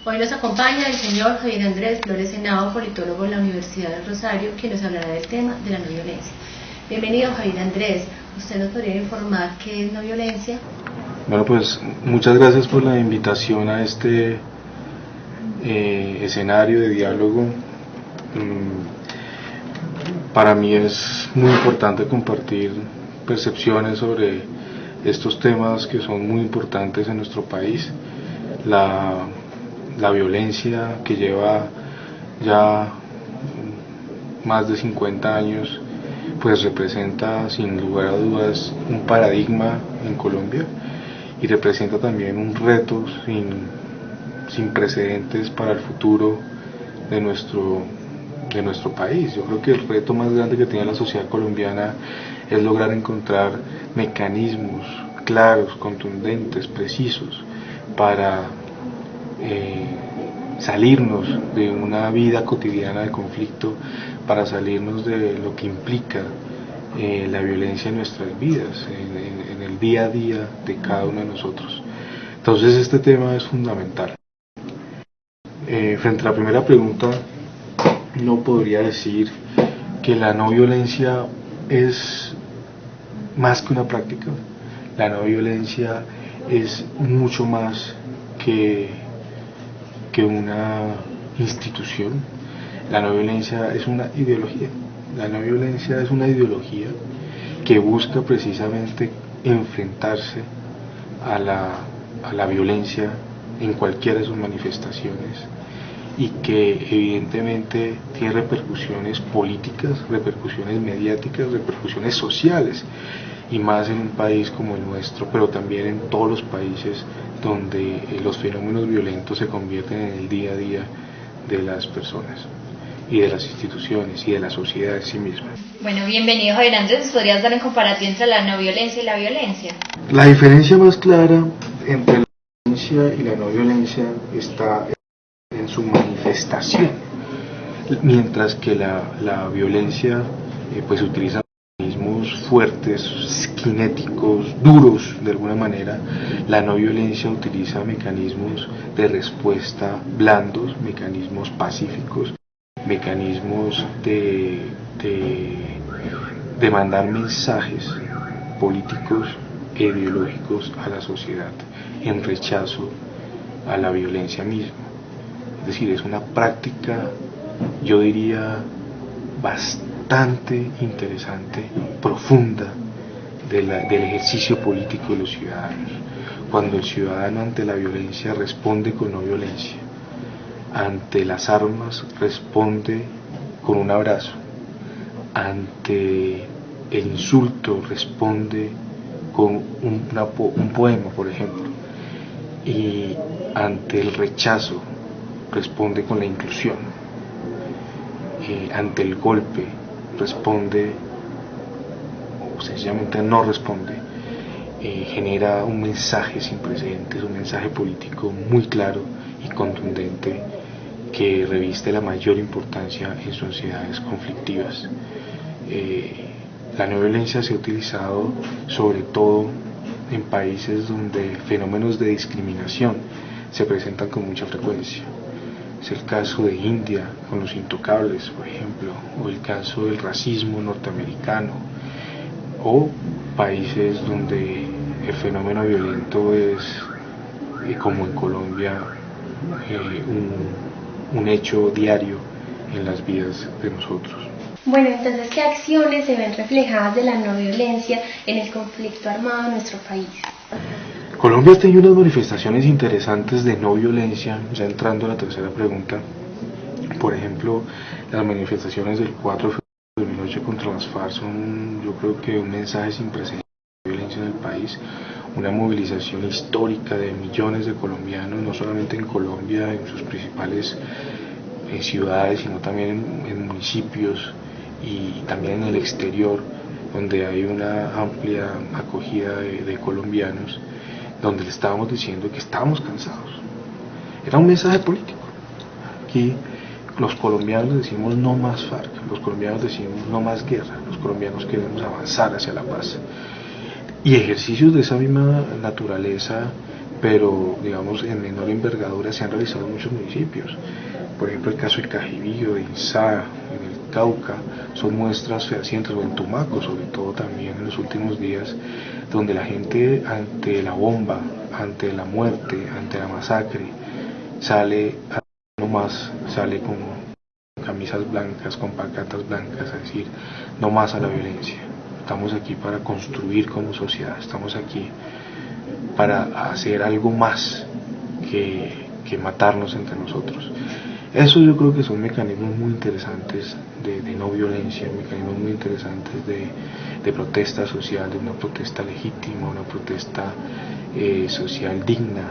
Hoy nos acompaña el señor Javier Andrés Flores Henao, politólogo de la Universidad del Rosario, quien nos hablará del tema de la no violencia. Bienvenido, Javier Andrés. ¿Usted nos podría informar qué es no violencia? Bueno, pues muchas gracias por la invitación a este escenario de diálogo. Para mí es muy importante compartir percepciones sobre estos temas que son muy importantes en nuestro país. La violencia que lleva ya más de 50 años, pues representa sin lugar a dudas un paradigma en Colombia y representa también un reto sin precedentes para el futuro de nuestro país. Yo creo que el reto más grande que tiene la sociedad colombiana es lograr encontrar mecanismos claros, contundentes, precisos para salirnos de una vida cotidiana de conflicto, para salirnos de lo que implica la violencia en nuestras vidas, en el día a día de cada uno de nosotros. Entonces este tema es fundamental. Frente a la primera pregunta, no podría decir que la no violencia es más que una práctica. La no violencia es mucho más que una institución. La no violencia es una ideología. La no violencia es una ideología que busca precisamente enfrentarse a la violencia en cualquiera de sus manifestaciones y que evidentemente tiene repercusiones políticas, repercusiones mediáticas, repercusiones sociales, y más en un país como el nuestro, pero también en todos los países donde los fenómenos violentos se convierten en el día a día de las personas y de las instituciones y de la sociedad en sí misma. Bueno, bienvenido, Javier Andrés. ¿Podrías dar un comparativo entre la no violencia y la violencia? La diferencia más clara entre la violencia y la no violencia está en su manifestación, mientras que la violencia pues utiliza mecanismos fuertes, cinéticos, duros de alguna manera. La no violencia utiliza mecanismos de respuesta blandos, mecanismos pacíficos, mecanismos de mandar mensajes políticos e ideológicos a la sociedad en rechazo a la violencia misma. Es decir, es una práctica, yo diría, bastante interesante, profunda del ejercicio político de los ciudadanos. Cuando el ciudadano ante la violencia responde con no violencia, ante las armas responde con un abrazo, ante el insulto responde con un poema, por ejemplo, y ante el rechazo responde con la inclusión, ante el golpe responde o sencillamente no responde, genera un mensaje sin precedentes, un mensaje político muy claro y contundente que reviste la mayor importancia en sociedades conflictivas. La no violencia se ha utilizado sobre todo en países donde fenómenos de discriminación se presentan con mucha frecuencia. Es el caso de India con los intocables, por ejemplo, o el caso del racismo norteamericano, o países donde el fenómeno violento es, como en Colombia, un hecho diario en las vidas de nosotros. Bueno, entonces, ¿qué acciones se ven reflejadas de la no violencia en el conflicto armado de nuestro país? Colombia ha tenido unas manifestaciones interesantes de no violencia, ya entrando a la tercera pregunta. Por ejemplo, las manifestaciones del 4 de febrero de 2008 contra las FARC son, yo creo que un mensaje sin precedentes de violencia en el país, una movilización histórica de millones de colombianos, no solamente en Colombia, en sus principales ciudades, sino también en municipios y también en el exterior, donde hay una amplia acogida de colombianos, donde le estábamos diciendo que estábamos cansados. Era un mensaje político. Aquí los colombianos decimos no más FARC, los colombianos decimos no más guerra, los colombianos queremos avanzar hacia la paz. Y ejercicios de esa misma naturaleza pero digamos en menor envergadura se han realizado en muchos municipios. Por ejemplo, el caso de Cajibío, de Insá, en el Cauca, son muestras fehacientes, o en Tumaco sobre todo también en los últimos días, donde la gente ante la bomba, ante la muerte, ante la masacre, sale sale con camisas blancas, con pancartas blancas, a decir no más a la violencia. Estamos aquí para construir como sociedad, estamos aquí para hacer algo más que matarnos entre nosotros. Eso yo creo que son mecanismos muy interesantes de no violencia, mecanismos muy interesantes de protesta social, de una protesta legítima, una protesta social digna,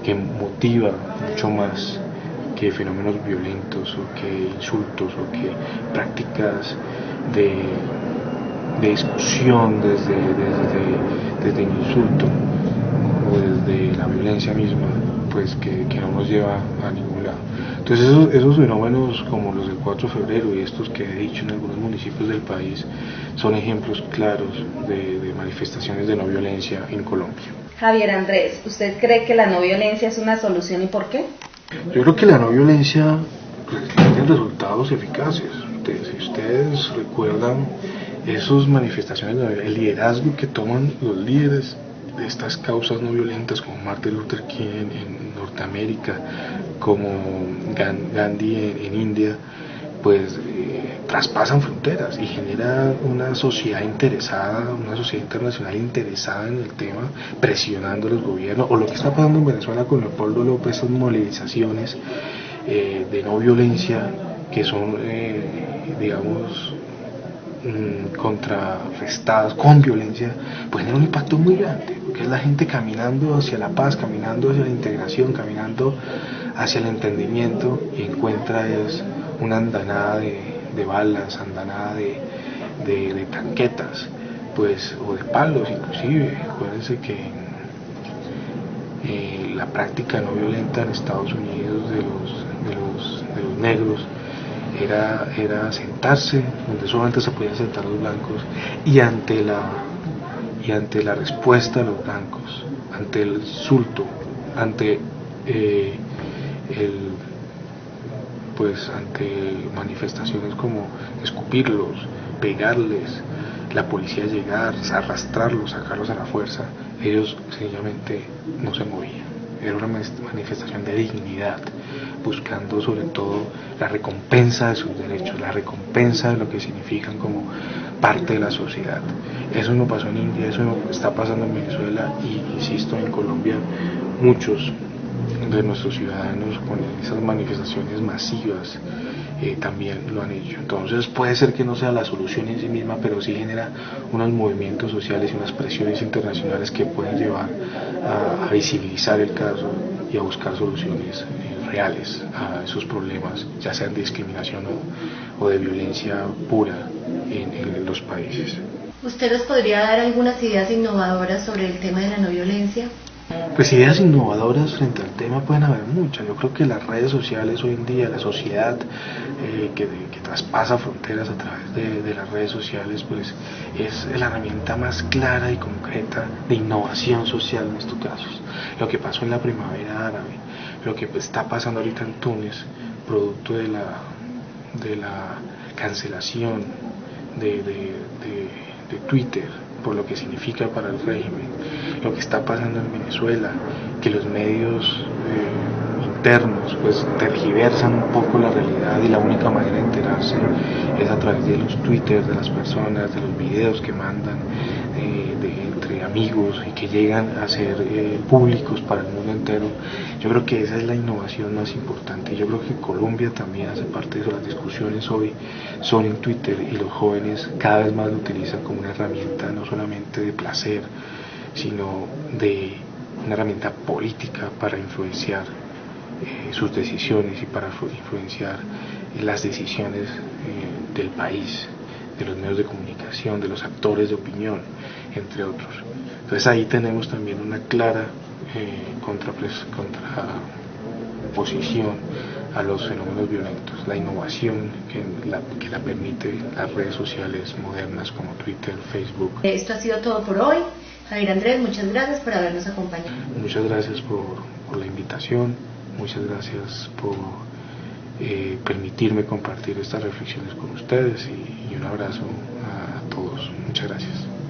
que motiva mucho más que fenómenos violentos o que insultos o que prácticas de discusión desde el insulto o desde la violencia misma, pues que no nos lleva a ningún lado. Entonces esos fenómenos como los del 4 de febrero y estos que he dicho en algunos municipios del país son ejemplos claros de manifestaciones de no violencia en Colombia. Javier Andrés, ¿usted cree que la no violencia es una solución y por qué? Yo creo que la no violencia pues, tiene resultados eficaces. Si ustedes recuerdan esas manifestaciones, el liderazgo que toman los líderes de estas causas no violentas como Martin Luther King en Norteamérica, como Gandhi en India, pues traspasan fronteras y genera una sociedad interesada, una sociedad internacional interesada en el tema, presionando a los gobiernos, o lo que está pasando en Venezuela con Leopoldo López, esas movilizaciones de no violencia que son, digamos, contrarrestadas con violencia, pues tiene un impacto muy grande, porque es la gente caminando hacia la paz, caminando hacia la integración, caminando hacia el entendimiento, y encuentra es una andanada de balas, andanada de tanquetas, pues, o de palos inclusive. Acuérdense que la práctica no violenta en Estados Unidos de los negros era sentarse donde solamente se podían sentar los blancos, y ante la respuesta de los blancos, ante el insulto, ante ante manifestaciones como escupirlos, pegarles, la policía llegar, arrastrarlos, sacarlos a la fuerza, ellos sencillamente no se movían. Era una manifestación de dignidad, buscando sobre todo la recompensa de sus derechos, la recompensa de lo que significan como parte de la sociedad. Eso no pasó en India, eso no está pasando en Venezuela, y insisto, en Colombia muchos de nuestros ciudadanos con esas manifestaciones masivas también lo han hecho. Entonces puede ser que no sea la solución en sí misma, pero sí genera unos movimientos sociales y unas presiones internacionales que pueden llevar a visibilizar el caso y a buscar soluciones reales a esos problemas, ya sean de discriminación o de violencia pura en los países. ¿Usted nos podría dar algunas ideas innovadoras sobre el tema de la no violencia? Pues ideas innovadoras frente al tema pueden haber muchas. Yo creo que las redes sociales hoy en día, la sociedad que traspasa fronteras a través de las redes sociales, pues es la herramienta más clara y concreta de innovación social en estos casos. Lo que pasó en la primavera árabe, lo que está pasando ahorita en Túnez, producto de la cancelación de Twitter, por lo que significa para el régimen, lo que está pasando en Venezuela, que los medios internos pues tergiversan un poco la realidad, y la única manera de enterarse es a través de los Twitter de las personas, de los videos que mandan entre amigos y que llegan a ser públicos para el mundo entero. Yo creo que esa es la innovación más importante. Yo creo que Colombia también hace parte de eso. Las discusiones hoy son en Twitter, y los jóvenes cada vez más lo utilizan como una herramienta no solamente de placer, sino de una herramienta política para influenciar sus decisiones y para influenciar las decisiones del país, de los medios de comunicación, de los actores de opinión, entre otros. Entonces ahí tenemos también una clara contraposición a los fenómenos violentos, la innovación que la permite las redes sociales modernas como Twitter, Facebook. Esto ha sido todo por hoy. Javier Andrés, muchas gracias por habernos acompañado. Muchas gracias por la invitación, muchas gracias por permitirme compartir estas reflexiones con ustedes y un abrazo a todos. Muchas gracias.